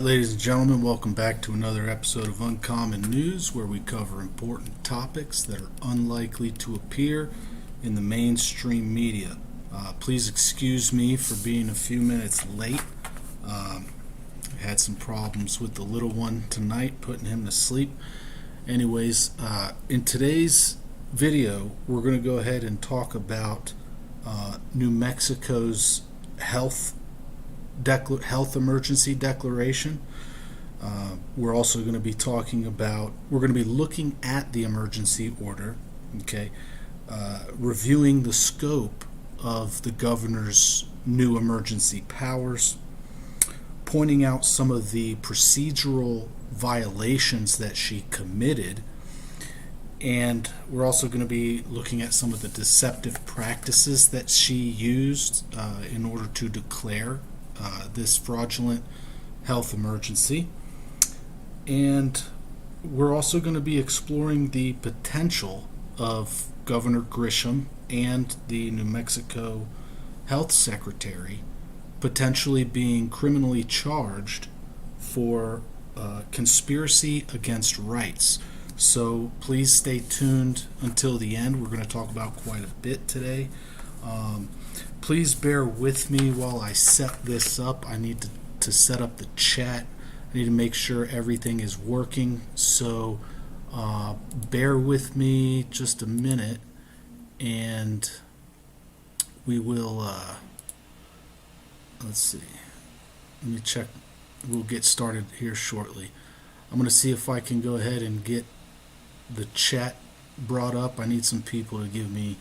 Ladies and gentlemen, welcome back to another episode of Uncommon News, where we cover important topics that are unlikely to appear in the mainstream media. Please excuse me for being a few minutes late. I had some problems with the little one tonight, putting him to sleep. Anyways, in today's video, we're going to go ahead and talk about New Mexico's health emergency declaration. We're also going to be looking at the emergency order, okay, reviewing the scope of the governor's new emergency powers, pointing out some of the procedural violations that she committed, and we're also going to be looking at some of the deceptive practices that she used in order to declare this fraudulent health emergency. And we're also going to be exploring the potential of Governor Grisham and the New Mexico Health Secretary potentially being criminally charged for conspiracy against rights. So please stay tuned until the end. We're going to talk about quite a bit today. Please bear with me while I set this up. I need to set up the chat. I need to make sure everything is working. So bear with me just a minute, and we will, let's see. Let me check. We'll get started here shortly. I'm going to see if I can go ahead and get the chat brought up. I need some people to give me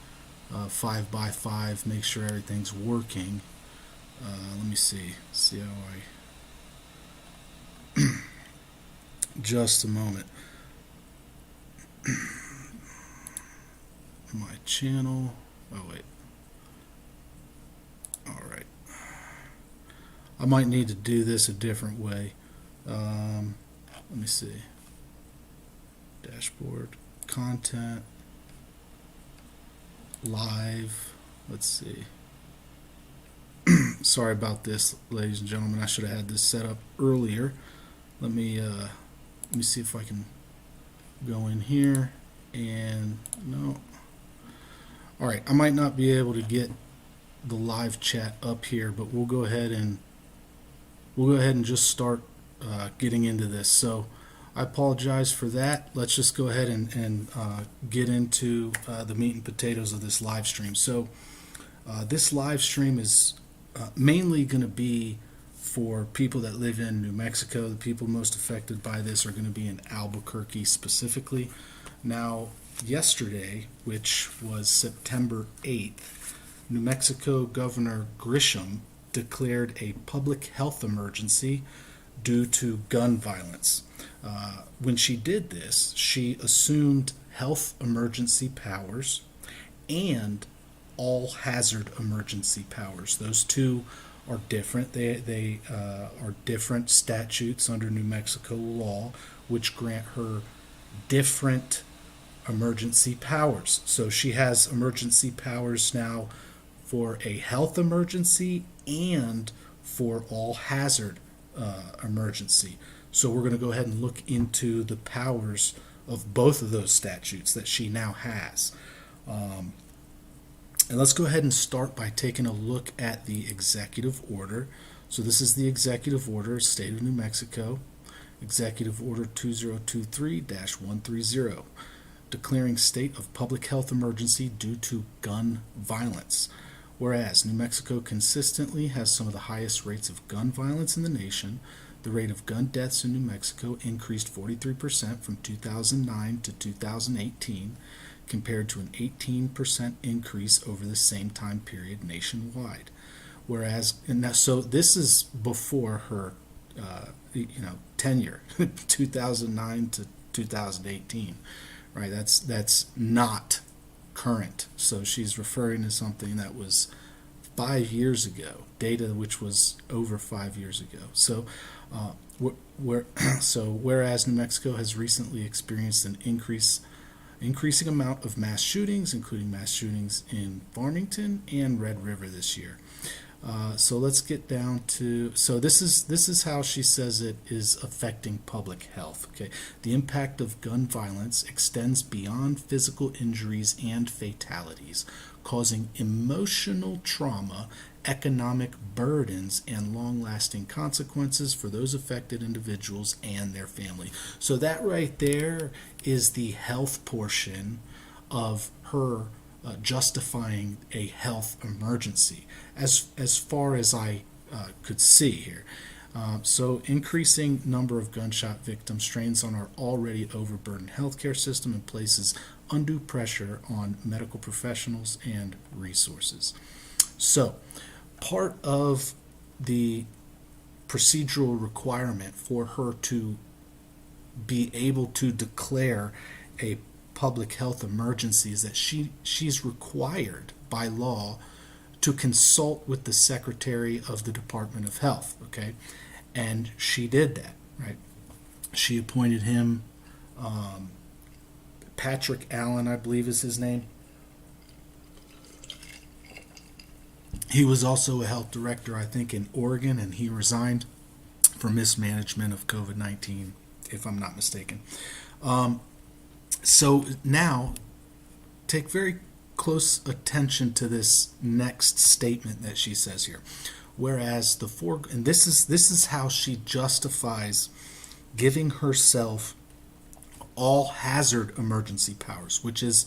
5x5, make sure everything's working. Let me see how I just a moment. My channel. Oh wait. All right. I might need to do this a different way. Let me see. Dashboard, content, live. Let's see. Sorry about this, ladies and gentlemen. I should have had this set up earlier. Let me see if I can go in here. And no. All right. I might not be able to get the live chat up here, but we'll go ahead and just start getting into this. So I apologize for that. Let's just go ahead and get into the meat and potatoes of this live stream. So this live stream is mainly going to be for people that live in New Mexico. The people most affected by this are going to be in Albuquerque specifically. Now, yesterday, which was September 8th, New Mexico Governor Grisham declared a public health emergency due to gun violence. When she did this, she assumed health emergency powers and all hazard emergency powers. Those two are different. They are different statutes under New Mexico law, which grant her different emergency powers. So she has emergency powers now for a health emergency and for all hazard emergency. So we're going to go ahead and look into the powers of both of those statutes that she now has. And let's go ahead and start by taking a look at the executive order. So this is the executive order, State of New Mexico, Executive Order 2023-130, declaring state of public health emergency due to gun violence. Whereas New Mexico consistently has some of the highest rates of gun violence in the nation, the rate of gun deaths in New Mexico increased 43% from 2009 to 2018, compared to an 18% increase over the same time period nationwide. Whereas, so this is before her, tenure, 2009 to 2018, right? That's not current. So she's referring to something that was 5 years ago, data which was over 5 years ago. So, whereas New Mexico has recently experienced an increasing amount of mass shootings, including mass shootings in Farmington and Red River this year. So let's get down to, so this is how she says it is affecting public health. Okay, the impact of gun violence extends beyond physical injuries and fatalities, causing emotional trauma, economic burdens, and long-lasting consequences for those affected individuals and their family. So that right there is the health portion of her justifying a health emergency, as far as I could see here. So increasing number of gunshot victims strains on our already overburdened healthcare system and places undue pressure on medical professionals and resources. So part of the procedural requirement for her to be able to declare a public health emergency is that she's required by law to consult with the Secretary of the Department of Health, okay? And she did that, right? She appointed him, Patrick Allen, I believe is his name. He was also a health director, I think, in Oregon, and he resigned for mismanagement of COVID-19, if I'm not mistaken. So now, take very close attention to this next statement that she says here. Whereas and this is how she justifies giving herself all hazard emergency powers, which is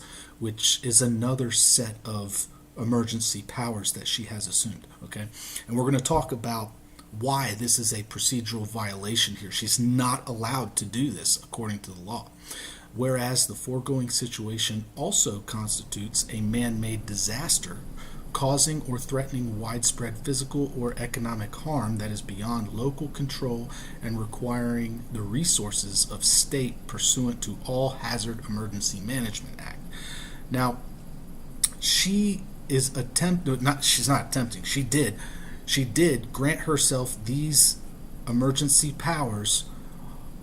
another set of emergency powers that she has assumed. Okay, and we're going to talk about why this is a procedural violation here. She's not allowed to do this according to the law. Whereas the foregoing situation also constitutes a man-made disaster causing or threatening widespread physical or economic harm that is beyond local control and requiring the resources of state pursuant to All Hazard Emergency Management Act. Now, she did grant herself these emergency powers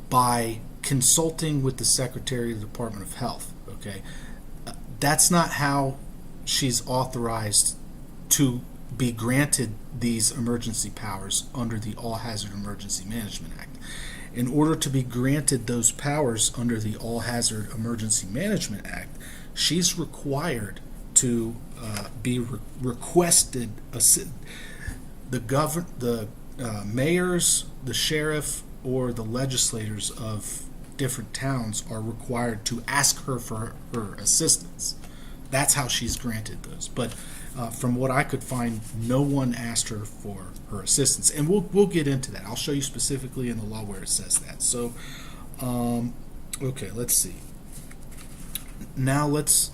by consulting with the Secretary of the Department of Health. Okay, that's not how she's authorized to be granted these emergency powers under the All Hazard Emergency Management Act. In order to be granted those powers under the All Hazard Emergency Management Act, she's required to be requested. The mayors, the sheriff, or the legislators of different towns are required to ask her for her assistance. That's how she's granted those. But from what I could find, no one asked her for her assistance, and we'll get into that. I'll show you specifically in the law where it says that. So, okay, let's see. Now let's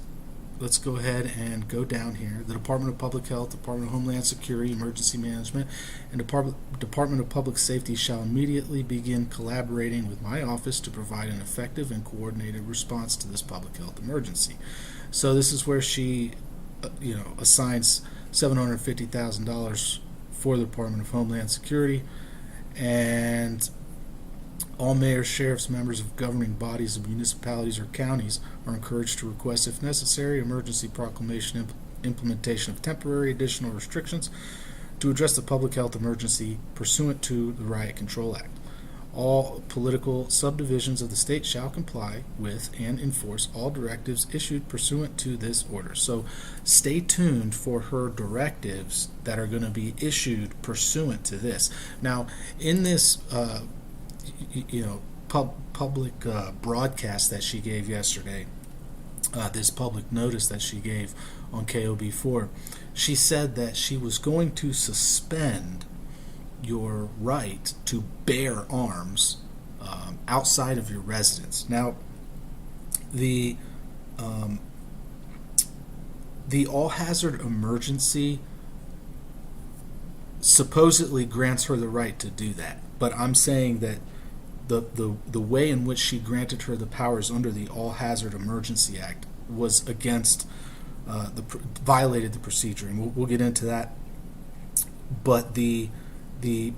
go ahead and go down here. The Department of Public Health, Department of Homeland Security, Emergency Management, and Department of Public Safety shall immediately begin collaborating with my office to provide an effective and coordinated response to this public health emergency. So this is where she, assigns $750,000 for the Department of Homeland Security, and all mayors, sheriffs, members of governing bodies of municipalities or counties are encouraged to request, if necessary, emergency proclamation implementation of temporary additional restrictions to address the public health emergency pursuant to the Riot Control Act. All political subdivisions of the state shall comply with and enforce all directives issued pursuant to this order. So stay tuned for her directives that are going to be issued pursuant to this. Now, in this public broadcast that she gave yesterday, this public notice that she gave on KOB4, she said that she was going to suspend your right to bear arms outside of your residence. Now, the all hazard emergency supposedly grants her the right to do that, but I'm saying that the way in which she granted her the powers under the All Hazard Emergency Act was against violated the procedure, and we'll get into that. But the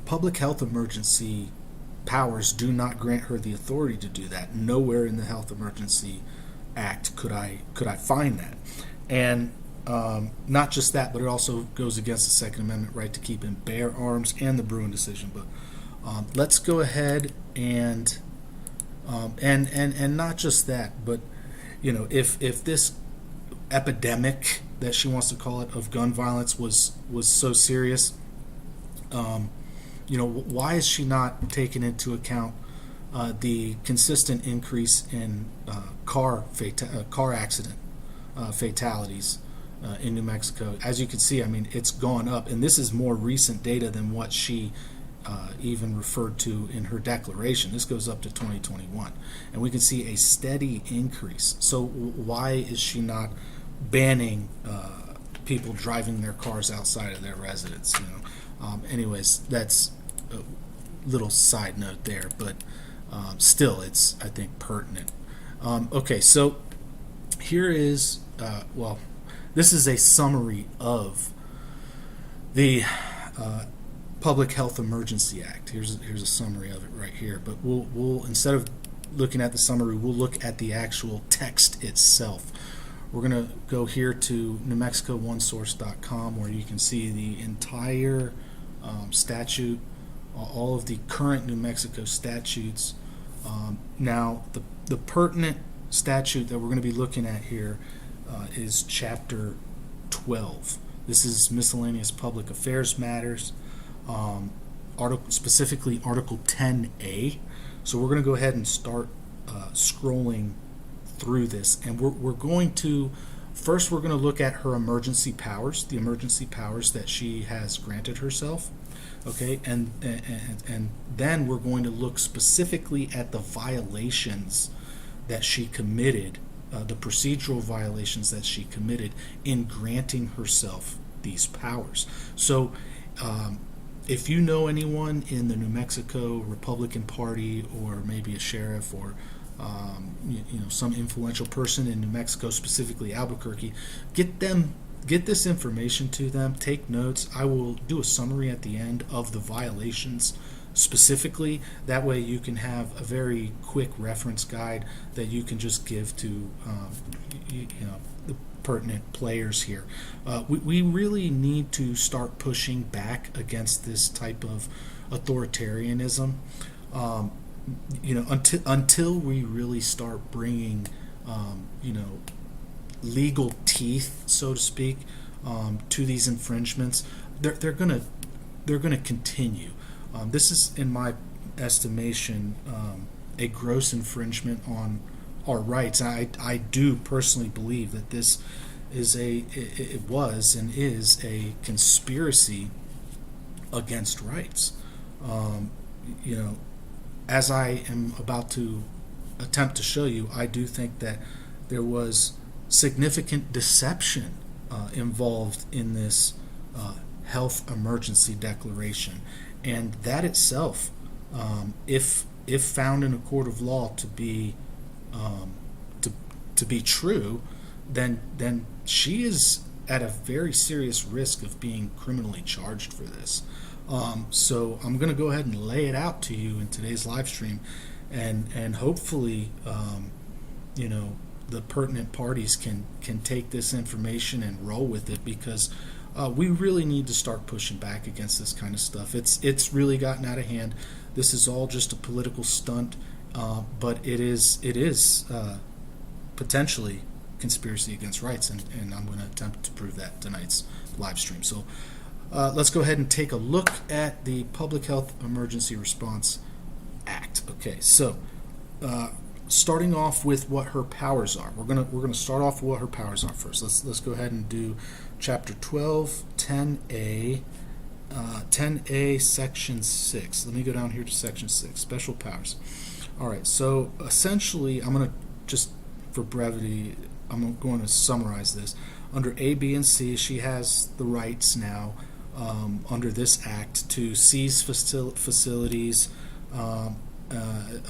public health emergency powers do not grant her the authority to do that. Nowhere in the Health Emergency Act could I find that. And not just that, but it also goes against the Second Amendment right to keep and bear arms and the Bruin decision. But let's go ahead and not just that, but if this epidemic that she wants to call it of gun violence was so serious, why is she not taking into account the consistent increase in car accident fatalities in New Mexico? As you can see, I mean, it's gone up, and this is more recent data than what she even referred to in her declaration. This goes up to 2021, and we can see a steady increase. So why is she not banning people driving their cars outside of their residence? Anyways, that's a little side note there, but still, it's, I think, pertinent. Okay, so here is this is a summary of the Public Health Emergency Act. Here's a summary of it right here. But we'll instead of looking at the summary, we'll look at the actual text itself. We're going to go here to NewMexico1source.com, where you can see the entire statute, all of the current New Mexico statutes. Now, the pertinent statute that we're going to be looking at here is Chapter 12. This is miscellaneous public affairs matters, specifically Article 10A. So we're going to go ahead and start scrolling through this, and we're going to look at her emergency powers, the emergency powers that she has granted herself. Okay, and then we're going to look specifically at the violations that she committed, the procedural violations that she committed in granting herself these powers. So if you know anyone in the New Mexico Republican Party, or maybe a sheriff, or some influential person in New Mexico, specifically Albuquerque, get this information to them. Take notes. I will do a summary at the end of the violations specifically. That way you can have a very quick reference guide that you can just give to the pertinent players here. We really need to start pushing back against this type of authoritarianism. Until we really start bringing legal teeth, so to speak, to these infringements, they're gonna continue. This is, in my estimation, a gross infringement on our rights. I do personally believe that this is it was and is a conspiracy against rights. As I am about to attempt to show you, I do think that there was significant deception involved in this health emergency declaration, and that itself, if found in a court of law to be true, then she is at a very serious risk of being criminally charged for this. So I'm going to go ahead and lay it out to you in today's live stream, and hopefully the pertinent parties can take this information and roll with it, because we really need to start pushing back against this kind of stuff. It's really gotten out of hand. This is all just a political stunt, but it is potentially conspiracy against rights, and I'm going to attempt to prove that tonight's live stream. So let's go ahead and take a look at the Public Health Emergency Response Act. Okay, so starting off with what her powers are, we're gonna start off with what her powers are first. Let's go ahead and do Chapter 12, 10A, 10A, Section 6. Let me go down here to Section 6, Special Powers. All right, so essentially, I'm going to just, for brevity, I'm going to summarize this. Under A, B, and C, she has the rights now, under this act, to seize facilities,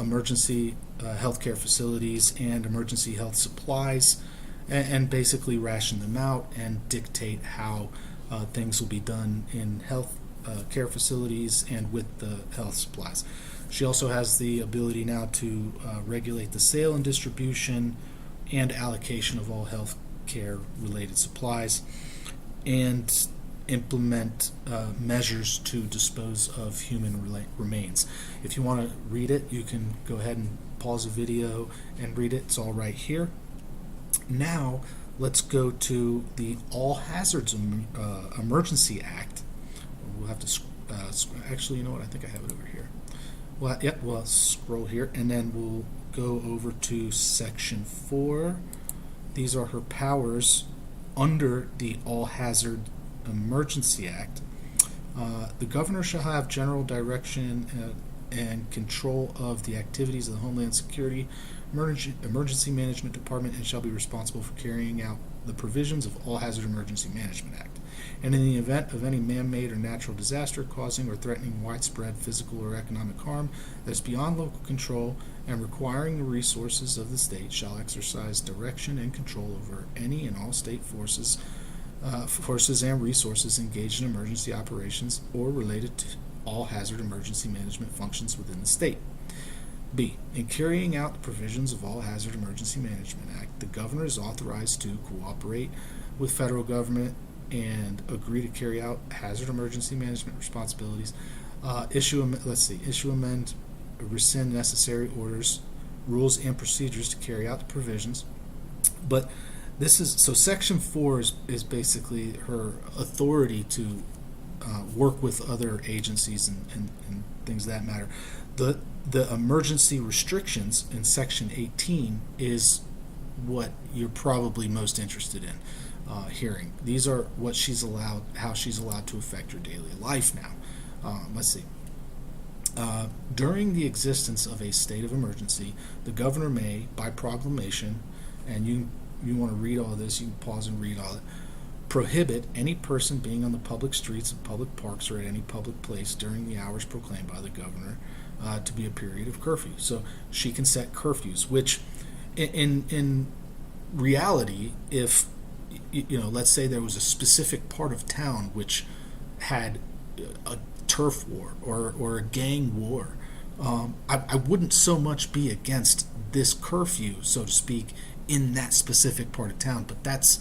emergency healthcare facilities, and emergency health supplies, and basically ration them out and dictate how things will be done in health care facilities and with the health supplies. She also has the ability now to regulate the sale and distribution and allocation of all health care related supplies, and implement measures to dispose of human remains. If you want to read it, you can go ahead and pause the video and read it. It's all right here. Now let's go to the All Hazards Emergency Act. We'll have to actually, you know what, I think I have it over here. Well, yep, we'll scroll here, and then we'll go over to Section 4. These are her powers under the All Hazard Emergency Act. The governor shall have general direction and control of the activities of the Homeland Security Emergency Management Department, and shall be responsible for carrying out the provisions of All Hazard Emergency Management Act. And in the event of any man-made or natural disaster causing or threatening widespread physical or economic harm that is beyond local control and requiring the resources of the state, shall exercise direction and control over any and all state forces and resources engaged in emergency operations or related to all hazard emergency management functions within the state. B. In carrying out the provisions of All Hazard Emergency Management Act, the governor is authorized to cooperate with federal government and agree to carry out hazard emergency management responsibilities, amend, rescind necessary orders, rules, and procedures to carry out the provisions. But this is, so Section 4 is basically her authority to work with other agencies and things of that matter. The emergency restrictions in Section 18 is what you're probably most interested in hearing. These are what she's allowed, how she's allowed to affect your daily life now. Let's see. During the existence of a state of emergency, the governor may, by proclamation, and you want to read all of this, you can pause and read all of it, prohibit any person being on the public streets of public parks or at any public place during the hours proclaimed by the governor to be a period of curfew. So she can set curfews, which in reality, if let's say there was a specific part of town which had a turf war or a gang war, I wouldn't so much be against this curfew, so to speak, in that specific part of town, but that's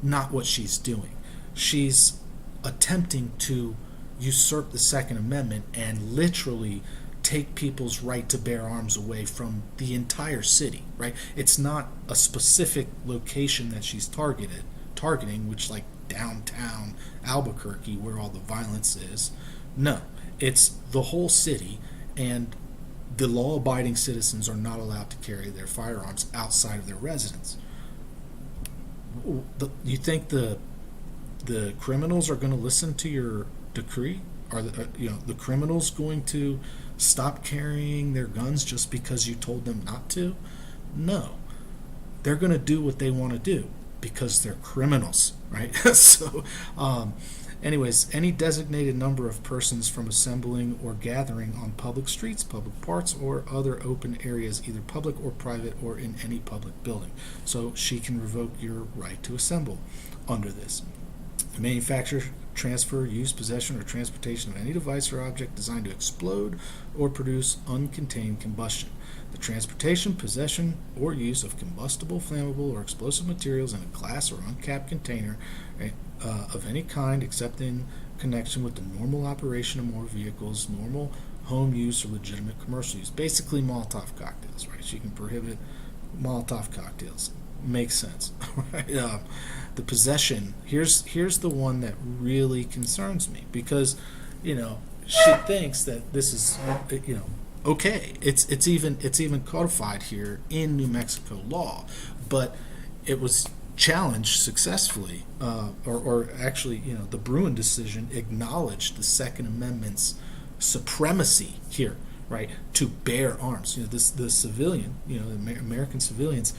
not what she's doing. She's attempting to usurp the Second Amendment and literally take people's right to bear arms away from the entire city, right? It's not a specific location that she's targeting, which like downtown Albuquerque where all the violence is. No, it's the whole city, and the law-abiding citizens are not allowed to carry their firearms outside of their residence. You think the criminals are going to listen to your decree? Are the criminals going to stop carrying their guns just because you told them not to? No, they're going to do what they want to do because they're criminals, right? So, anyways, any designated number of persons from assembling or gathering on public streets, public parks, or other open areas, either public or private, or in any public building. So she can revoke your right to assemble under this. Manufacture, transfer, use, possession, or transportation of any device or object designed to explode or produce uncontained combustion. The transportation, possession, or use of combustible, flammable, or explosive materials in a glass or uncapped container of any kind except in connection with the normal operation of motor vehicles, normal home use, or legitimate commercial use. Basically Molotov cocktails, right? So you can prohibit Molotov cocktails. Makes sense, right? The possession, here's the one that really concerns me, because she thinks that this is okay. It's even codified here in New Mexico law, but it was challenged successfully, or actually, the Bruin decision acknowledged the Second Amendment's supremacy here, right? To bear arms. The civilian, the American civilians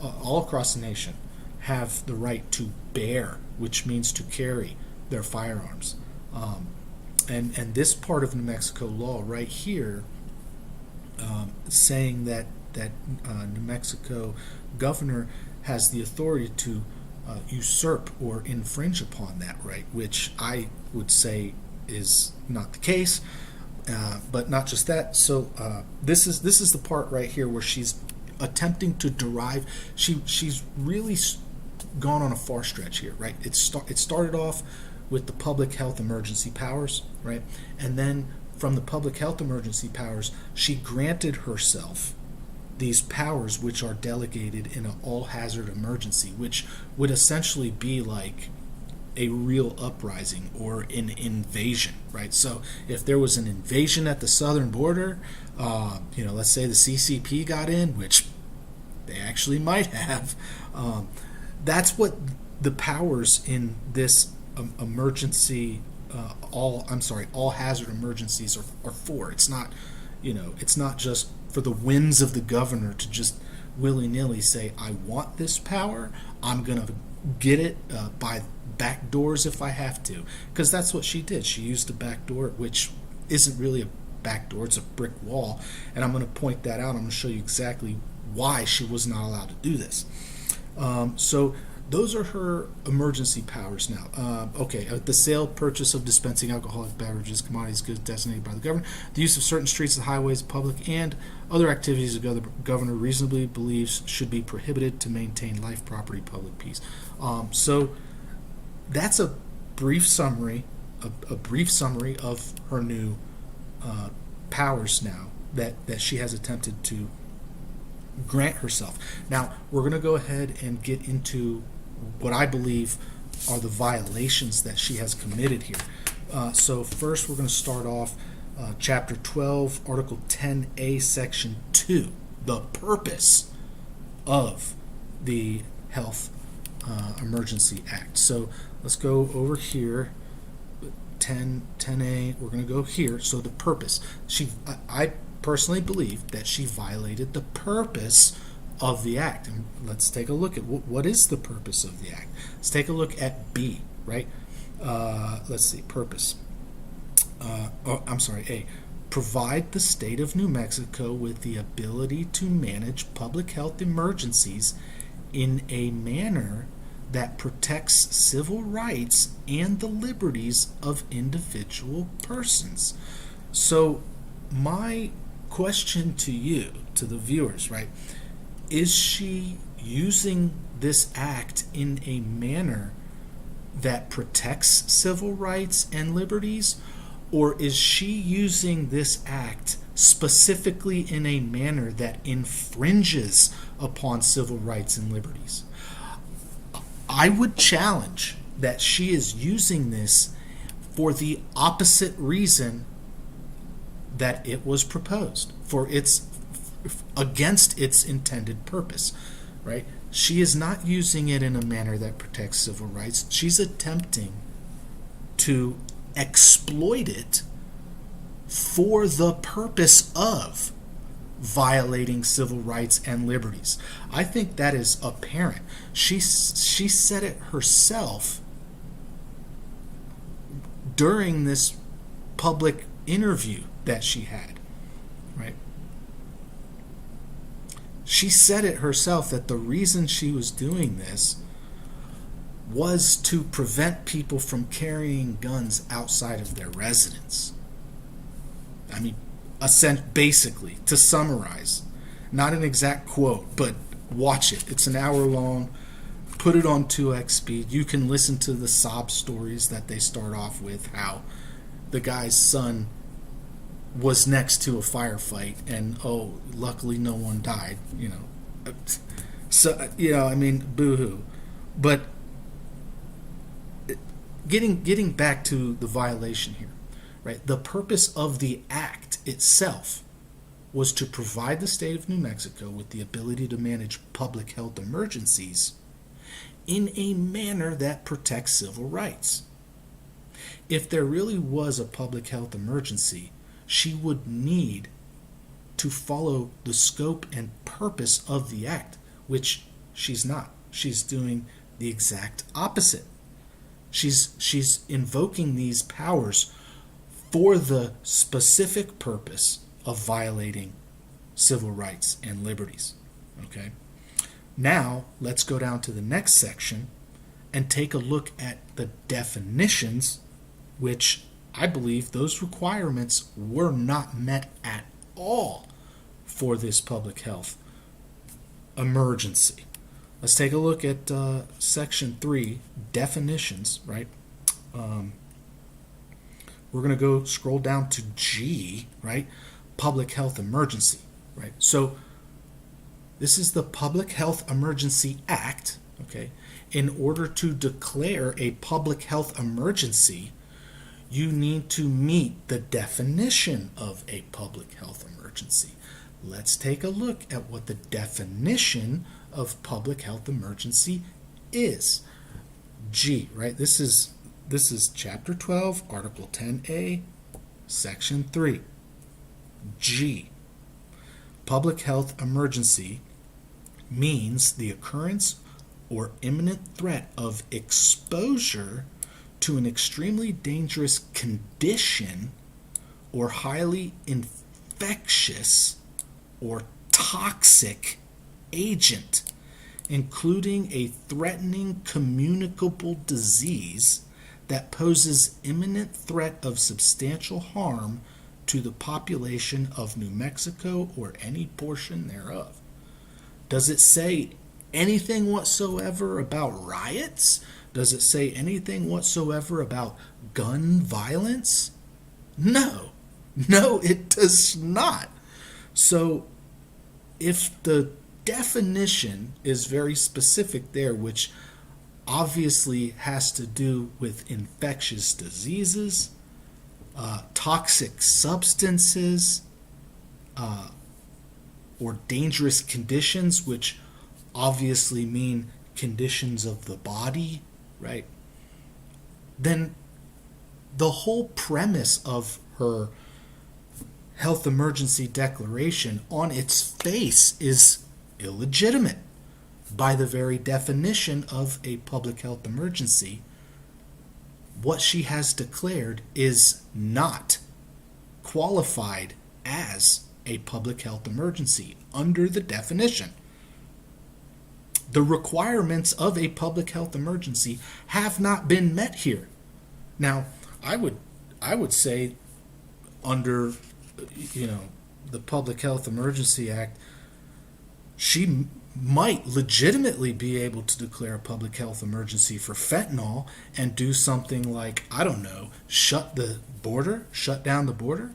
all across the nation have the right to bear, which means to carry their firearms. And this part of New Mexico law right here, saying that New Mexico governor has the authority to usurp or infringe upon that right, which I would say is not the case. But not just that. So this is the part right here where she's attempting to derive. She's really gone on a far stretch here, right? It started off with the public health emergency powers, right? And then from the public health emergency powers, she granted herself these powers which are delegated in an all-hazard emergency, which would essentially be like a real uprising or an invasion, right? So if there was an invasion at the southern border, let's say the CCP got in, which they actually might have, that's what the powers in this emergency, all hazard emergencies are for. It's not, it's not just for the whims of the governor to just willy-nilly say, I want this power, I'm going to get it by back doors if I have to, because that's what she did. She used a back door, which isn't really a back door, it's a brick wall, and I'm going to point that out. I'm going to show you exactly why she was not allowed to do this. So those are her emergency powers now. The sale, purchase of dispensing alcoholic beverages, commodities, goods designated by the governor, the use of certain streets and highways, public, and other activities the governor reasonably believes should be prohibited to maintain life, property, public peace. So that's a brief summary, of her new powers now that she has attempted to grant herself. Now we're going to go ahead and get into what I believe are the violations that she has committed here. So first we're going to start off Chapter 12, Article 10A, Section 2, the purpose of the Health Emergency Act. So let's go over here. 10A, we're going to go here. So the purpose. I personally believe that she violated the purpose of the act. And let's take a look at what is the purpose of the act. Let's take a look at B, right? Let's see, purpose. A. Provide the state of New Mexico with the ability to manage public health emergencies in a manner that protects civil rights and the liberties of individual persons. So my question to you, to the viewers, right, is she using this act in a manner that protects civil rights and liberties, or is she using this act specifically in a manner that infringes upon civil rights and liberties? I would challenge that she is using this for the opposite reason that it was proposed, for its against its intended purpose, right? She is not using it in a manner that protects civil rights. She's attempting to exploit it for the purpose of violating civil rights and liberties. I think that is apparent. She said it herself during this public interview that she had, right? She said it herself that the reason she was doing this was to prevent people from carrying guns outside of their residence. I mean, basically, to summarize, not an exact quote, but watch it. It's an hour long. Put it on 2x speed. You can listen to the sob stories that they start off with, how the guy's son was next to a firefight and luckily no one died, so boo-hoo. But getting back to the violation here, right? The purpose of the act itself was to provide the state of New Mexico with the ability to manage public health emergencies in a manner that protects civil rights. If there really was a public health emergency, she would need to follow the scope and purpose of the act, which she's not. She's doing the exact opposite. She's invoking these powers for the specific purpose of violating civil rights and liberties. Okay? Now, let's go down to the next section and take a look at the definitions, which I believe those requirements were not met at all for this public health emergency. Let's take a look at section 3, definitions, right? We're going to go scroll down to G, right? Public health emergency, right? So this is the Public Health Emergency Act, okay? In order to declare a public health emergency, you need to meet the definition of a public health emergency. Let's take a look at what the definition of public health emergency is. G, right? This is chapter 12, article 10A, section 3. G. Public health emergency means the occurrence or imminent threat of exposure to an extremely dangerous condition or highly infectious or toxic agent, including a threatening communicable disease that poses imminent threat of substantial harm to the population of New Mexico or any portion thereof. Does it say anything whatsoever about riots? Does it say anything whatsoever about gun violence? No, it does not. So if the definition is very specific there, which obviously has to do with infectious diseases, toxic substances, or dangerous conditions, which obviously mean conditions of the body, right? Then the whole premise of her health emergency declaration on its face is illegitimate by the very definition of a public health emergency. What she has declared is not qualified as a public health emergency under the definition. The requirements of a public health emergency have not been met here. Now, I would say under the Public Health Emergency Act, she might legitimately be able to declare a public health emergency for fentanyl and do something like, I don't know, shut down the border,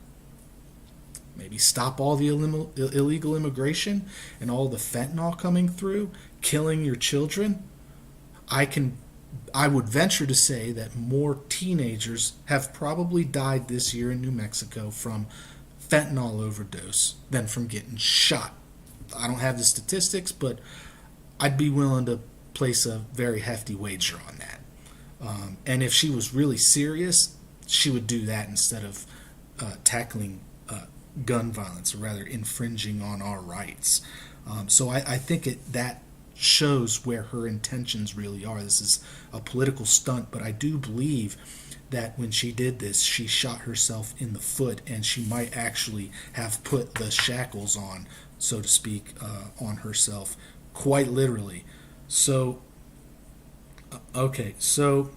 maybe stop all the illegal immigration and all the fentanyl coming through, killing your children. I would venture to say that more teenagers have probably died this year in New Mexico from fentanyl overdose than from getting shot. I don't have the statistics, but I'd be willing to place a very hefty wager on that. And if she was really serious, she would do that instead of tackling gun violence, or rather infringing on our rights. So I think that shows where her intentions really are. This is a political stunt, but I do believe that when she did this, she shot herself in the foot, and she might actually have put the shackles on, so to speak, on herself, quite literally. So, so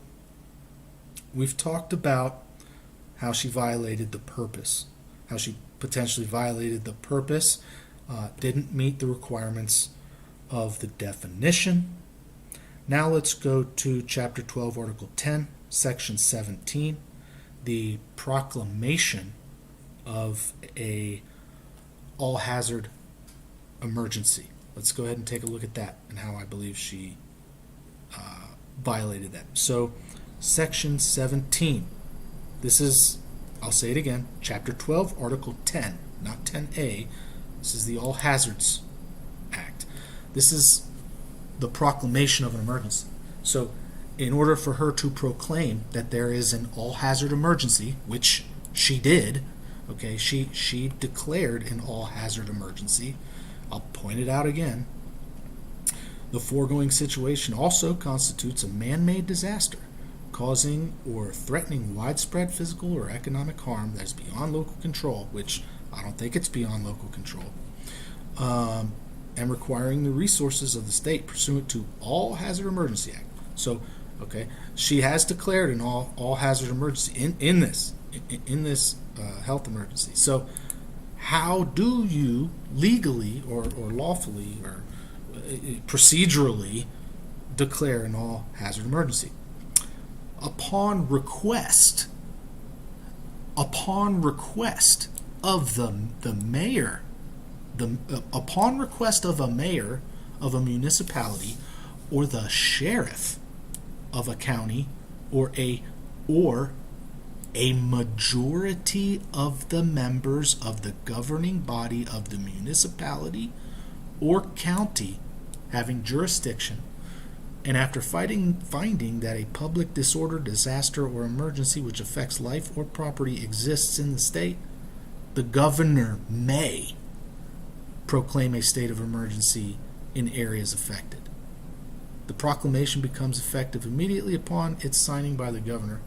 we've talked about how she violated the purpose, how she potentially violated the purpose, didn't meet the requirements of the definition. Now let's go to Chapter 12, Article 10, Section 17, the proclamation of a all-hazard emergency. Let's go ahead and take a look at that and how I believe she violated that. So, Section 17. This is, I'll say it again, Chapter 12, Article 10, not 10A. This is the All Hazards Act. This is the proclamation of an emergency. So, in order for her to proclaim that there is an all-hazard emergency, which she did, okay, she declared an all-hazard emergency. I'll point it out again. The foregoing situation also constitutes a man-made disaster, causing or threatening widespread physical or economic harm that is beyond local control, which I don't think it's beyond local control, and requiring the resources of the state pursuant to All Hazard Emergency Act. So, okay, she has declared an all hazard emergency in this health emergency. So, how do you legally or lawfully procedurally declare an all hazard emergency. Upon request of the mayor, upon request of a mayor of a municipality or the sheriff of a county or a majority of the members of the governing body of the municipality or county having jurisdiction, and after finding that a public disorder, disaster, or emergency which affects life or property exists in the state, the governor may proclaim a state of emergency in areas affected. The proclamation becomes effective immediately upon its signing by the governor,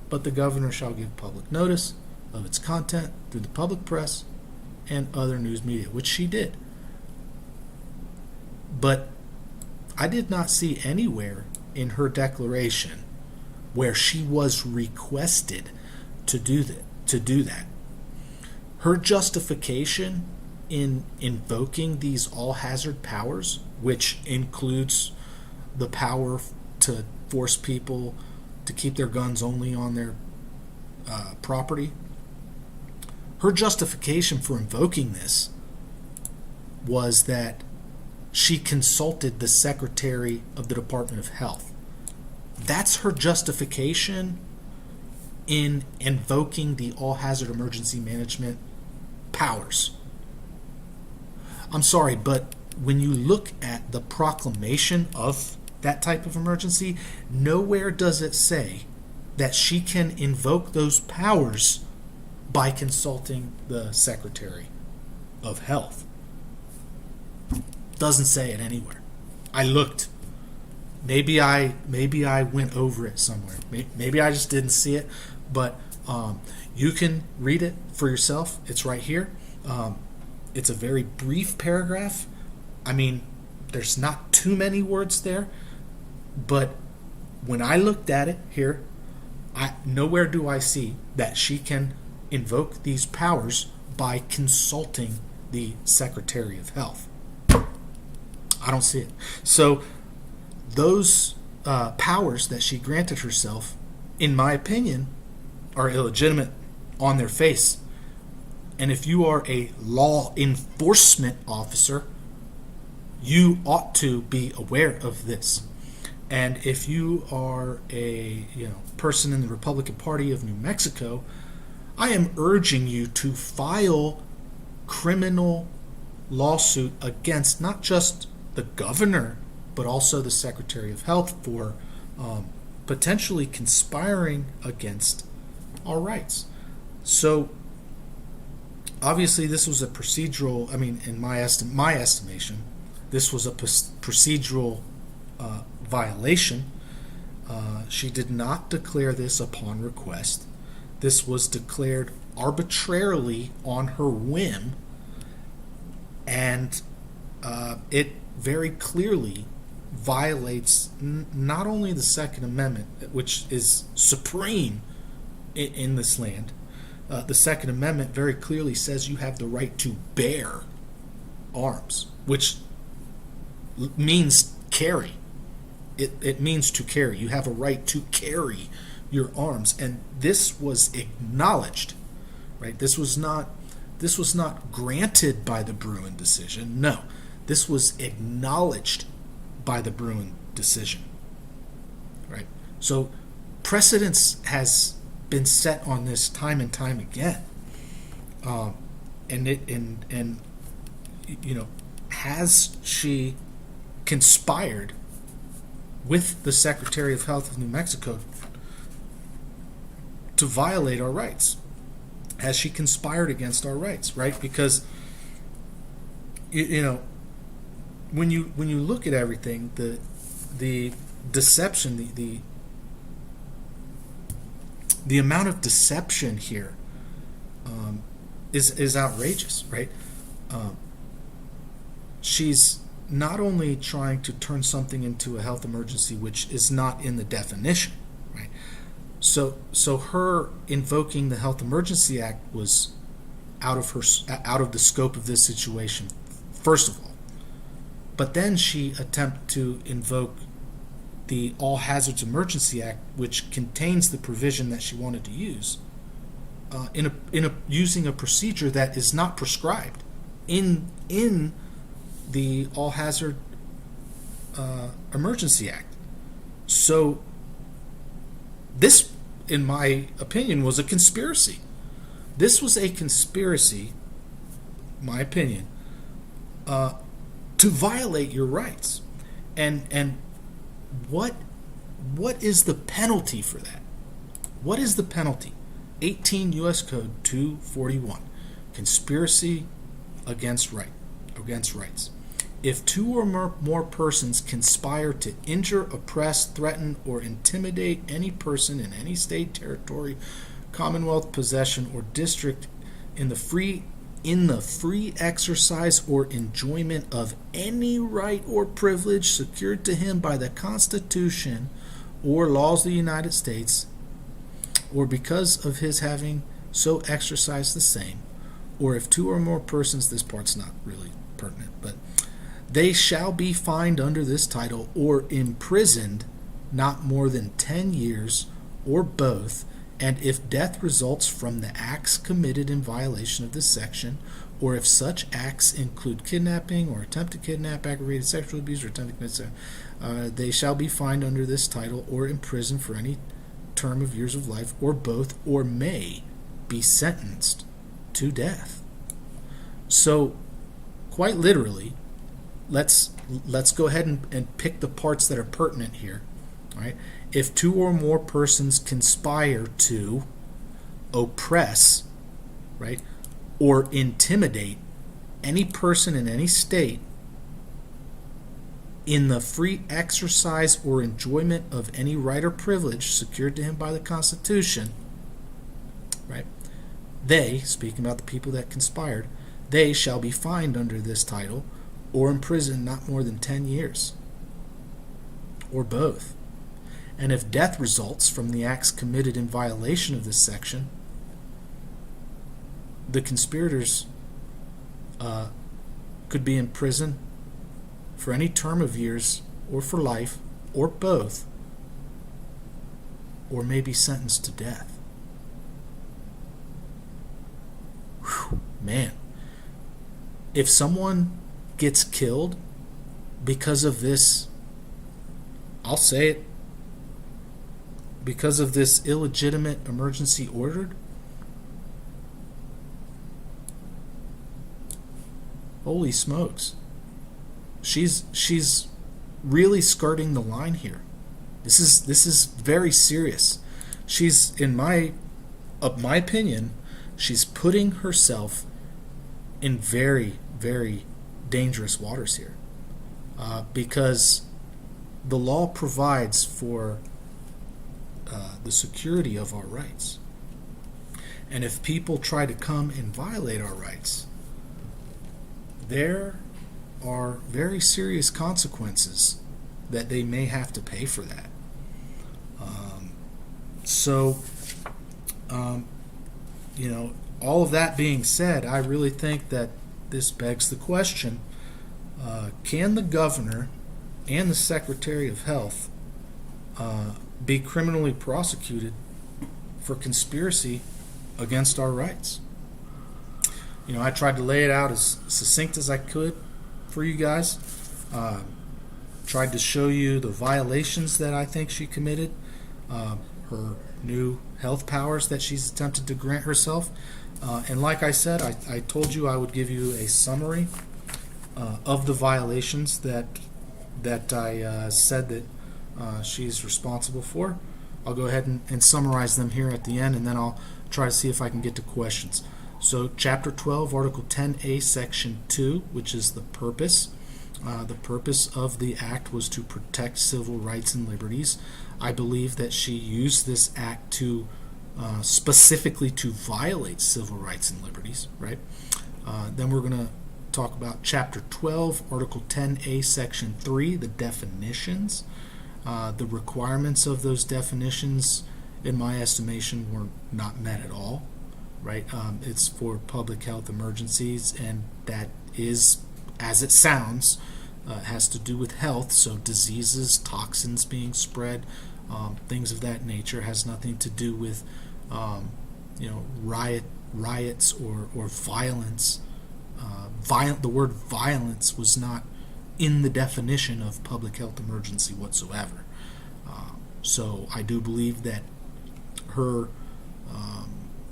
but the governor shall give public notice of its content through the public press and other news media, which she did. But I did not see anywhere in her declaration where she was requested to do that. Her justification in invoking these all-hazard powers, which includes the power to force people to keep their guns only on their property, her justification for invoking this was that she consulted the Secretary of the Department of Health. That's her justification in invoking the all-hazard emergency management powers. I'm sorry, but when you look at the proclamation of that type of emergency, nowhere does it say that she can invoke those powers by consulting the Secretary of Health. Doesn't say it anywhere. I looked. Maybe I went over it somewhere. Maybe I just didn't see it. But you can read it for yourself. It's right here. It's a very brief paragraph. I mean, there's not too many words there. But when I looked at it here, nowhere do I see that she can invoke these powers by consulting the Secretary of Health. I don't see it. So those powers that she granted herself, in my opinion, are illegitimate on their face. And if you are a law enforcement officer, you ought to be aware of this. And if you are a person in the Republican Party of New Mexico, I am urging you to file criminal lawsuit against not just the governor, but also the Secretary of Health for potentially conspiring against our rights. So, obviously, this was a procedural, in my estimation, this was a procedural violation. She did not declare this upon request. This was declared arbitrarily on her whim, and it very clearly violates not only the Second Amendment, which is supreme in this land. The Second Amendment very clearly says you have the right to bear arms, which means carry. It means to carry. You have a right to carry your arms, and this was acknowledged, right? This was not granted by the Bruin decision. No, this was acknowledged by the Bruin decision, right? So precedence has been set on this time and time again, has she conspired with the Secretary of Health of New Mexico to violate our rights? Has she conspired against our rights, right? Because when you look at everything, the deception, the amount of deception here is outrageous, right? She's not only trying to turn something into a health emergency which is not in the definition, right? So her invoking the Health Emergency Act was out of the scope of this situation, first of all. But then she attempted to invoke the All Hazards Emergency Act, which contains the provision that she wanted to use, using a procedure that is not prescribed in the All Hazard Emergency Act. So this, in my opinion, was a conspiracy. This was a conspiracy, my opinion, to violate your rights. And what is the penalty for that? What is the penalty? 18 U.S. Code 241, conspiracy against rights. If two or more persons conspire to injure, oppress, threaten, or intimidate any person in any state, territory, commonwealth, possession, or district in the free exercise or enjoyment of any right or privilege secured to him by the Constitution or laws of the United States, or because of his having so exercised the same, or if two or more persons, this part's not really pertinent, but they shall be fined under this title or imprisoned not more than 10 years or both, and if death results from the acts committed in violation of this section, or if such acts include kidnapping or attempt to kidnap, aggravated sexual abuse, or attempt to commit, they shall be fined under this title or imprisoned for any term of years of life or both, or may be sentenced to death. So, quite literally, let's go ahead and pick the parts that are pertinent here. All right. If two or more persons conspire to oppress, right, or intimidate any person in any state in the free exercise or enjoyment of any right or privilege secured to him by the Constitution, right, they, speaking about the people that conspired, they shall be fined under this title or imprisoned not more than 10 years, or both. And if death results from the acts committed in violation of this section, the conspirators could be in prison for any term of years, or for life, or both, or may be sentenced to death. Whew, man. If someone gets killed because of this, I'll say it, because of this illegitimate emergency order, holy smokes, she's really skirting the line here. This is very serious. She's, in my opinion, she's putting herself in very, very dangerous waters here, because the law provides for the security of our rights. And if people try to come and violate our rights, there are very serious consequences that they may have to pay for that. All of that being said, I really think that this begs the question, can the governor and the Secretary of Health be criminally prosecuted for conspiracy against our rights? I tried to lay it out as succinct as I could for you guys. Tried to show you the violations that I think she committed, her new health powers that she's attempted to grant herself. And like I said, I told you I would give you a summary of the violations that I said that she's responsible for. I'll go ahead and summarize them here at the end, and then I'll try to see if I can get to questions. So Chapter 12, Article 10A, Section 2, which is the purpose. The purpose of the act was to protect civil rights and liberties. I believe that she used this act to specifically to violate civil rights and liberties, right? Then we're going to talk about Chapter 12, Article 10A, Section 3, the definitions. The requirements of those definitions, in my estimation, were not met at all, right? It's for public health emergencies, and that is, as it sounds, It has to do with health, so diseases, toxins being spread, things of that nature. It has nothing to do with riots or violence. The word violence was not in the definition of public health emergency whatsoever. So I do believe that her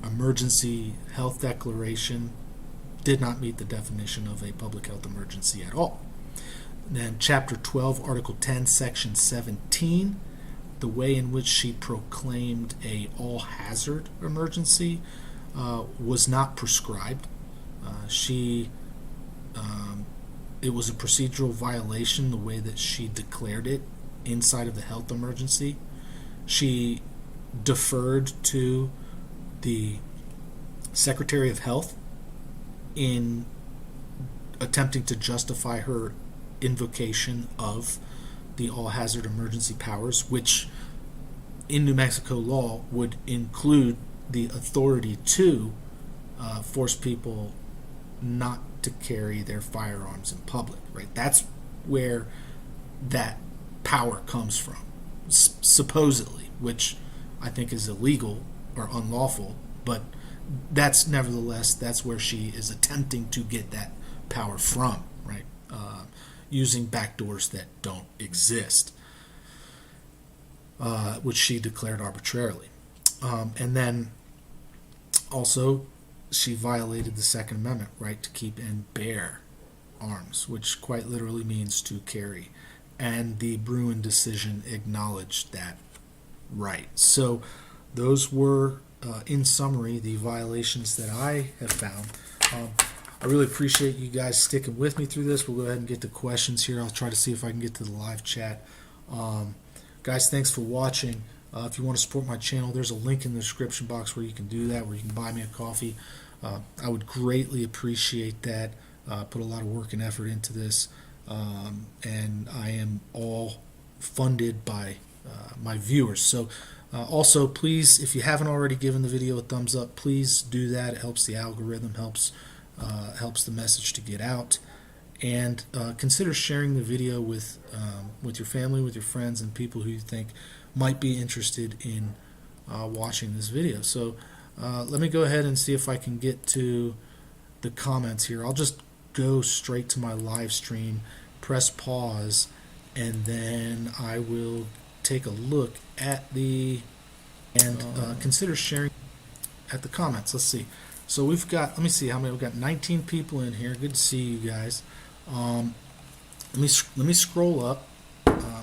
emergency health declaration did not meet the definition of a public health emergency at all. Then Chapter 12, Article 10, Section 17, the way in which she proclaimed a all-hazard emergency was not prescribed. It was a procedural violation the way that she declared it inside of the health emergency. She deferred to the Secretary of Health in attempting to justify her invocation of the all-hazard emergency powers, which in New Mexico law would include the authority to force people not to carry their firearms in public, right? That's where that power comes from, supposedly, which I think is illegal or unlawful, but that's where she is attempting to get that power from, right? Using backdoors that don't exist, which she declared arbitrarily. And then also, she violated the Second Amendment, right to keep and bear arms, which quite literally means to carry. And the Bruin decision acknowledged that right. So those were, in summary, the violations that I have found. I really appreciate you guys sticking with me through this. We'll go ahead and get to questions here. I'll try to see if I can get to the live chat. Guys, thanks for watching. If you want to support my channel, there's a link in the description box where you can do that, where you can buy me a coffee. I would greatly appreciate that. Put a lot of work and effort into this, and I am all funded by my viewers. So also, please, if you haven't already given the video a thumbs up, please do that. It helps the algorithm, helps the message to get out. And consider sharing the video with your family, with your friends, and people who you think might be interested in watching this video. So let me go ahead and see if I can get to the comments here. I'll just go straight to my live stream, press pause, and then I will take a look at consider sharing at the comments. Let's see. So we've got, let me see how many, we've got 19 people in here. Good to see you guys. Let me scroll up.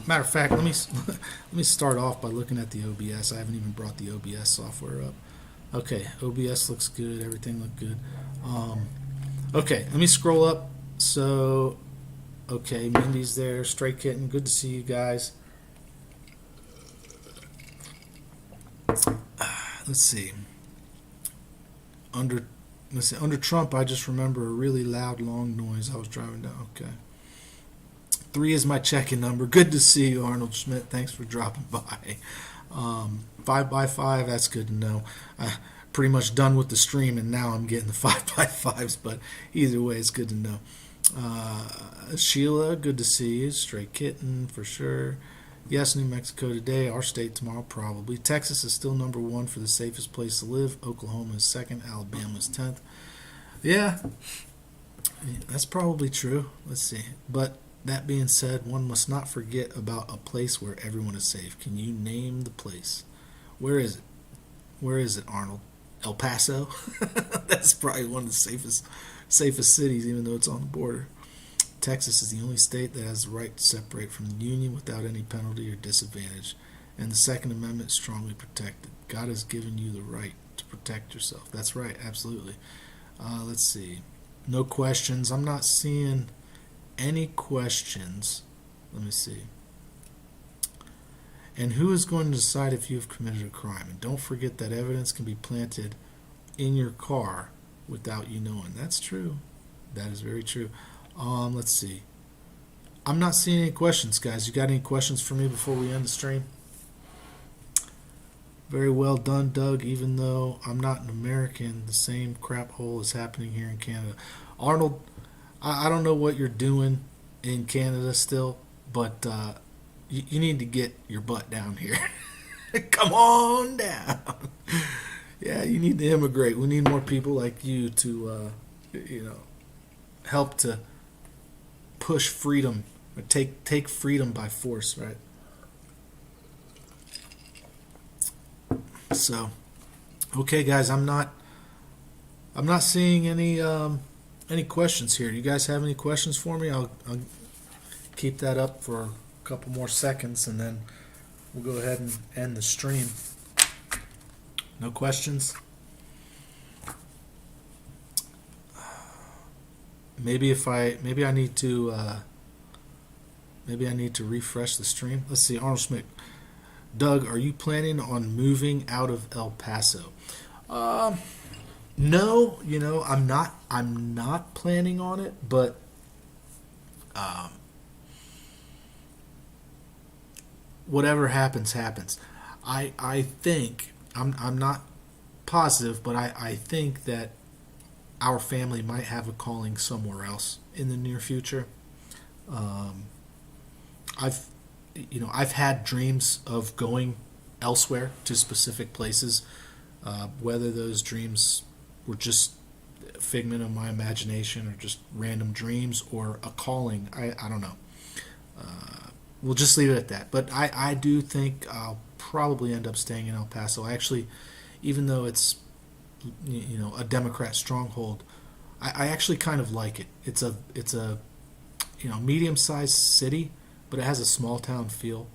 Matter of fact, let me start off by looking at the OBS. I haven't even brought the OBS software up. Okay, OBS looks good. Everything looked good. Okay, let me scroll up. So, okay, Mindy's there. Stray Kitten, good to see you guys. Let's see. Under Trump, I just remember a really loud, long noise. I was driving down. Okay. 3 is my check-in number. Good to see you, Arnold Schmidt. Thanks for dropping by. 5x5, that's good to know. Pretty much done with the stream, and now I'm getting the 5x5s, but either way, it's good to know. Sheila, good to see you. Stray Kitten, for sure. Yes, New Mexico today, our state tomorrow, probably. Texas is still number 1 for the safest place to live. Oklahoma is 2nd. Alabama is 10th. Yeah, that's probably true. Let's see. But that being said, one must not forget about a place where everyone is safe. Can you name the place? Where is it? Where is it, Arnold? El Paso? That's probably one of the safest cities, even though it's on the border. Texas is the only state that has the right to separate from the Union without any penalty or disadvantage, and the Second Amendment is strongly protected. God has given you the right to protect yourself. That's right, absolutely. Let's see. No questions. I'm not seeing any questions. Let me see. And who is going to decide if you have committed a crime? And don't forget that evidence can be planted in your car without you knowing. That's true. That is very true. Let's see. I'm not seeing any questions, guys. You got any questions for me before we end the stream? Very well done, Doug. Even though I'm not an American, the same crap hole is happening here in Canada. Arnold, I don't know what you're doing in Canada still, but you need to get your butt down here. Come on down. Yeah, you need to immigrate. We need more people like you to, help to push freedom, or take freedom by force, right? So, okay, guys, I'm not seeing any questions here. You guys have any questions for me? I'll keep that up for a couple more seconds, and then we'll go ahead and end the stream. No questions? Maybe I need to refresh the stream. Let's see. Arnold Schmidt. Doug, are you planning on moving out of El Paso? No, I'm not planning on it, but whatever happens. I think I'm not positive, but I think that our family might have a calling somewhere else in the near future. I've had dreams of going elsewhere to specific places. Whether those dreams were just a figment of my imagination or just random dreams or a calling, I don't know. We'll just leave it at that. But I do think I'll probably end up staying in El Paso. Actually, even though it's a Democrat stronghold, I actually kind of like it. It's a medium-sized city, but it has a small town feel.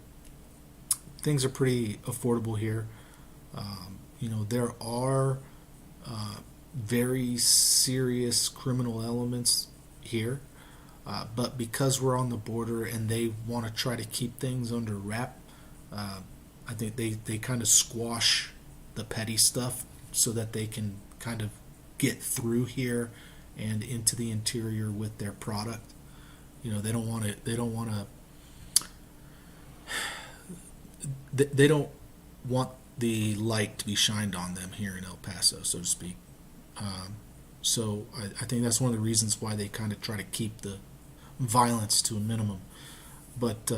Things are pretty affordable here. There are very serious criminal elements here, but because we're on the border and they want to try to keep things under wrap, I think they kind of squash the petty stuff so that they can kind of get through here and into the interior with their product. They don't want the light to be shined on them here in El Paso, so to speak. So I think that's one of the reasons why they kind of try to keep the violence to a minimum. But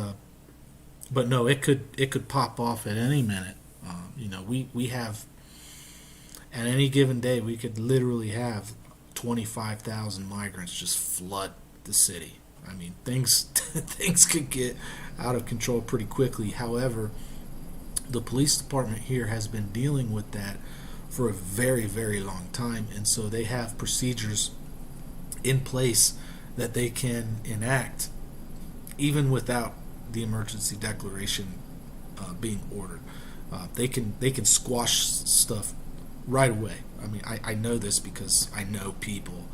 no, it could pop off at any minute. We have, at any given day, we could literally have 25,000 migrants just flood the city. I mean, things could get out of control pretty quickly. However, the police department here has been dealing with that for a very, very long time, and so they have procedures in place that they can enact even without the emergency declaration being ordered. They can squash stuff right away. I mean, I know this because I know people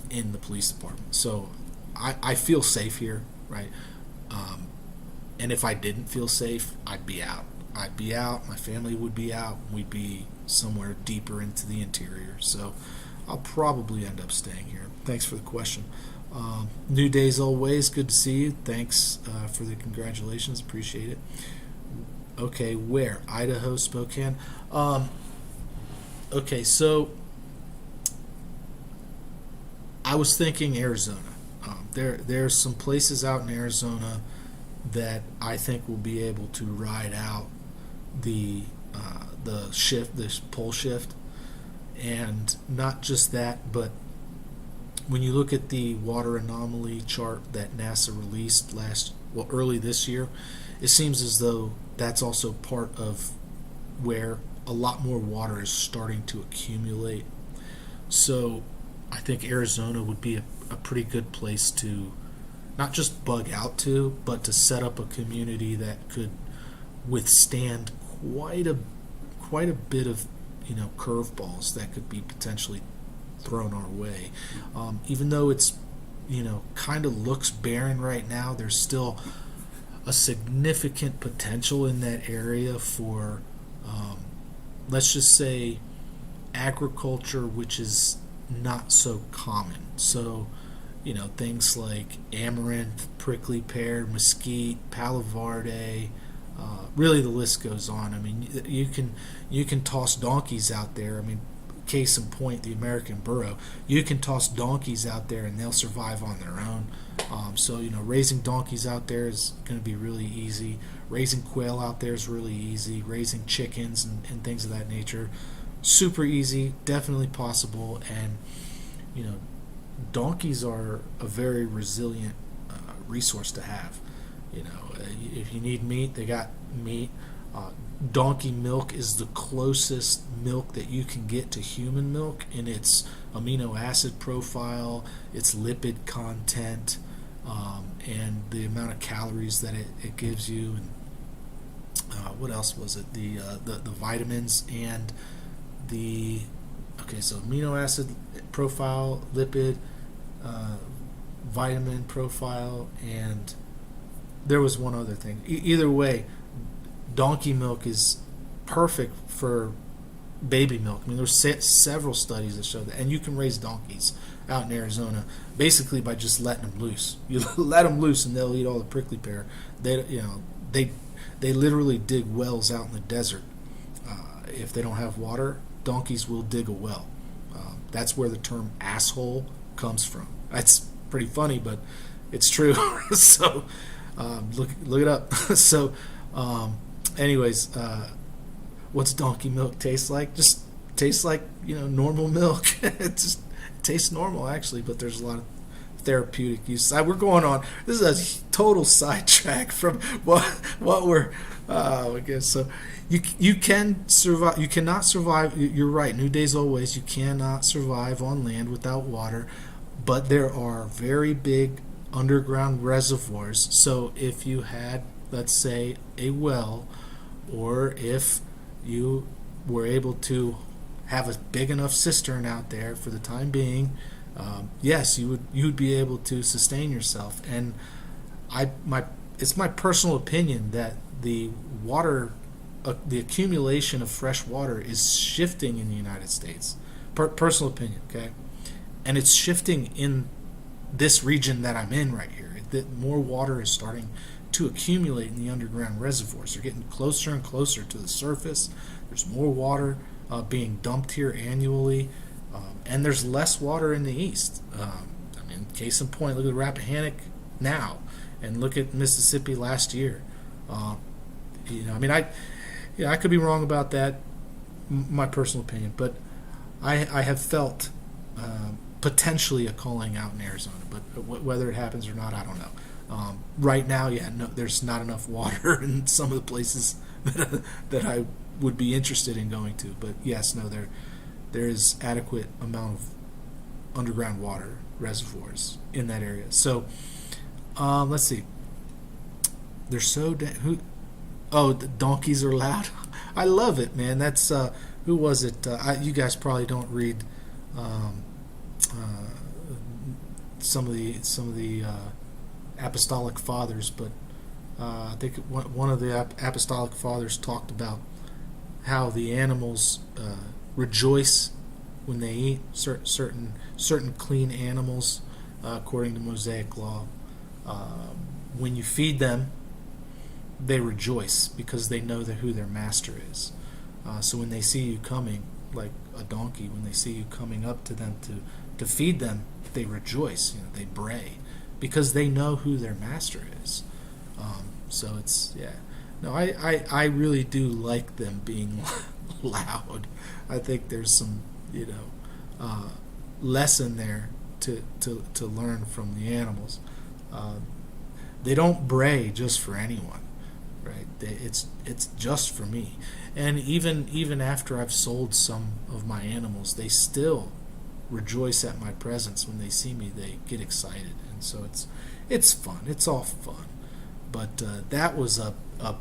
in the police department, so I feel safe here, right? And if I didn't feel safe, I'd be out. My family would be out. We'd be somewhere deeper into the interior. So I'll probably end up staying here. Thanks for the question. New days, old ways. Good to see you. Thanks for the congratulations. Appreciate it. Okay, where? Idaho, Spokane. Okay, so I was thinking Arizona. There's some places out in Arizona that I think will be able to ride out the pole shift, and not just that, but when you look at the water anomaly chart that NASA released early this year, it seems as though that's also part of where a lot more water is starting to accumulate. So I think Arizona would be a pretty good place to not just bug out to, but to set up a community that could withstand quite a bit of curveballs that could be potentially thrown our way. Even though it's kind of looks barren right now, there's still a significant potential in that area for let's just say agriculture, which is not so common. So things like amaranth, prickly pear, mesquite, palo verde, really the list goes on. I mean, you can toss donkeys out there. I mean, case in point, the American burro. You can toss donkeys out there and they'll survive on their own. So raising donkeys out there is going to be really easy. Raising quail out there is really easy. Raising chickens and things of that nature, super easy, definitely possible. And donkeys are a very resilient resource to have. If you need meat, they got meat. Donkey milk is the closest milk that you can get to human milk in its amino acid profile, its lipid content, and the amount of calories that it gives you. And what else was it? The vitamins and so amino acid profile, lipid, vitamin profile, and there was one other thing. Either way, donkey milk is perfect for baby milk. I mean, there's several studies that show that, and you can raise donkeys out in Arizona basically by just letting them loose. You let them loose, and they'll eat all the prickly pear. They literally dig wells out in the desert. If they don't have water, donkeys will dig a well. That's where the term asshole comes from. That's pretty funny, but it's true. So look it up. So anyways, what's donkey milk taste like? Just tastes like normal milk. It just tastes normal actually, but there's a lot of therapeutic use. We're going on. This is a total sidetrack from what we're. I guess so. You can survive. You cannot survive. You're right. New Days Always. You cannot survive on land without water, but there are very big underground reservoirs. So if you had, let's say, a well, or if you were able to have a big enough cistern out there for the time being, yes, you would be able to sustain yourself. And it's my personal opinion that the accumulation of fresh water is shifting in the United States. Personal opinion, okay? And it's shifting in this region that I'm in right here. That more water is starting to accumulate in the underground reservoirs. They're getting closer and closer to the surface. There's more water being dumped here annually, and there's less water in the east. Case in point, look at the Rappahannock now, and look at Mississippi last year. I could be wrong about that, my personal opinion, but I have felt potentially a calling out in Arizona, but whether it happens or not, I don't know. Right now, there's not enough water in some of the places that I would be interested in going to. But yes, there is adequate amount of underground water reservoirs in that area. So let's see. They're so the donkeys are loud. I love it, man. That's who was it? You guys probably don't read some of the apostolic fathers, but I think one of the apostolic fathers talked about how the animals rejoice when they eat certain clean animals, according to Mosaic law. When you feed them, they rejoice because they know who their master is. So when they see you coming, like a donkey, when they see you coming up to them to feed them, they rejoice. They bray because they know who their master is. So it's I really do like them being loud. I think there's some lesson there to learn from the animals. They don't bray just for anyone, right? It's just for me. And even after I've sold some of my animals, they still rejoice at my presence. When they see me, they get excited, and so it's fun. It's all fun. But that was a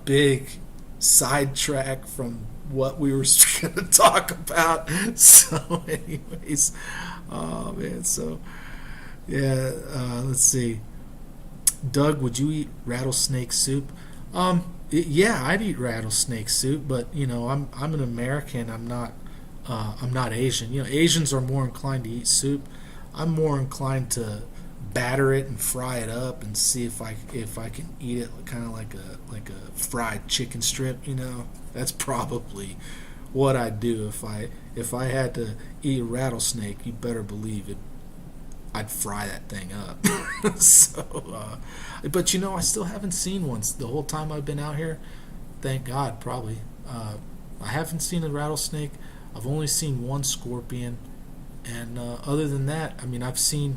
big sidetrack from what we were going to talk about. So anyways, oh man, so yeah, let's see. Doug, would you eat rattlesnake soup? Yeah, I'd eat rattlesnake soup, but I'm an American. I'm not Asian. Asians are more inclined to eat soup. I'm more inclined to batter it and fry it up and see if I can eat it kind of like a fried chicken strip. That's probably what I'd do if I had to eat a rattlesnake, you better believe it. I'd fry that thing up. So, but I still haven't seen one the whole time I've been out here. Thank God, probably. I haven't seen a rattlesnake. I've only seen one scorpion, and other than that, I mean, I've seen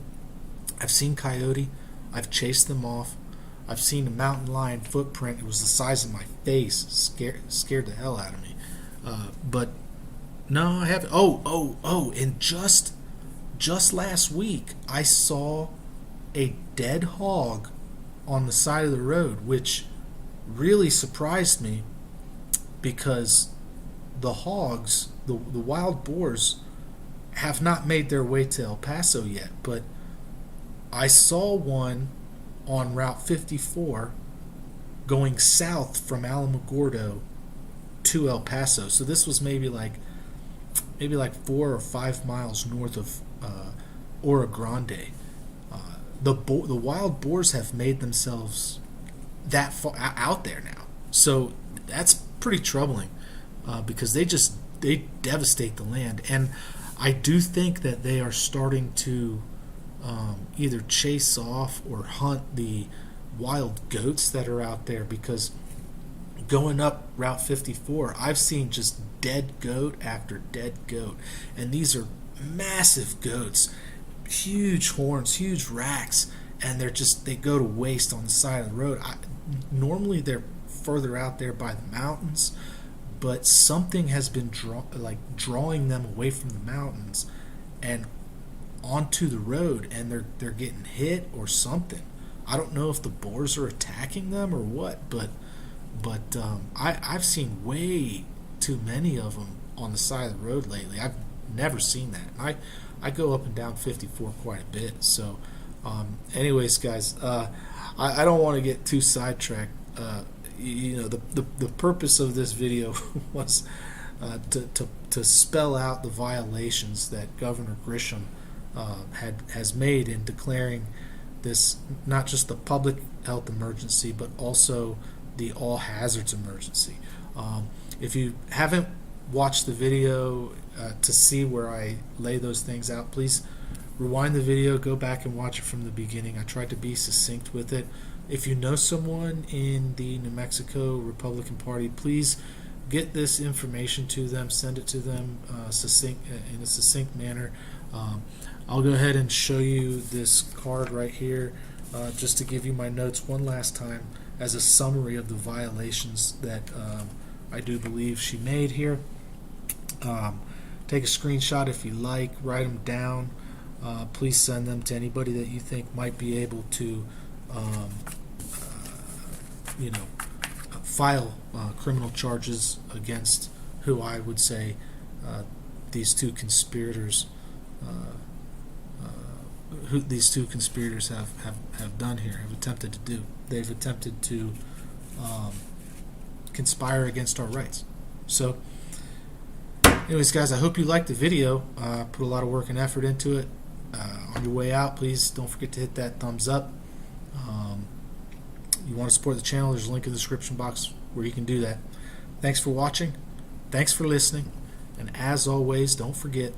coyote. I've chased them off. I've seen a mountain lion footprint. It was the size of my face. Scared the hell out of me. But no, I haven't. Oh! And just last week, I saw a dead hog on the side of the road, which really surprised me because the hogs, the wild boars, have not made their way to El Paso yet. But I saw one on Route 54 going south from Alamogordo to El Paso. So this was maybe like 4 or 5 miles north of Oro Grande. The wild boars have made themselves that far out there now. So that's pretty troubling because they devastate the land. And I do think that they are starting to either chase off or hunt the wild goats that are out there, because going up Route 54, I've seen just dead goat after dead goat. And these are massive goats, huge horns, huge racks, and they go to waste on the side of the road. Normally they're further out there by the mountains, but something has been drawing them away from the mountains and onto the road, and they're getting hit or something. I don't know if the boars are attacking them or what, but I've seen way too many of them on the side of the road lately. I've never seen that. I go up and down 54 quite a bit. So, anyways, guys, I don't want to get too sidetracked. The purpose of this video was to spell out the violations that Governor Grisham has made in declaring this not just the public health emergency, but also the all hazards emergency. If you haven't watched the video to see where I lay those things out, please rewind the video, go back and watch it from the beginning. I tried to be succinct with it. If you know someone in the New Mexico Republican Party, please get this information to them, send it to them in a succinct manner. I'll go ahead and show you this card right here just to give you my notes one last time as a summary of the violations that I do believe she made here. Take a screenshot if you like, write them down. Please send them to anybody that you think might be able to file criminal charges against who I would say these two conspirators have done here, have attempted to do. They've attempted to conspire against our rights. So anyways, guys, I hope you liked the video. Put a lot of work and effort into it. On your way out, please don't forget to hit that thumbs up. You want to support the channel, there's a link in the description box where you can do that. Thanks for watching. Thanks for listening. And as always, don't forget,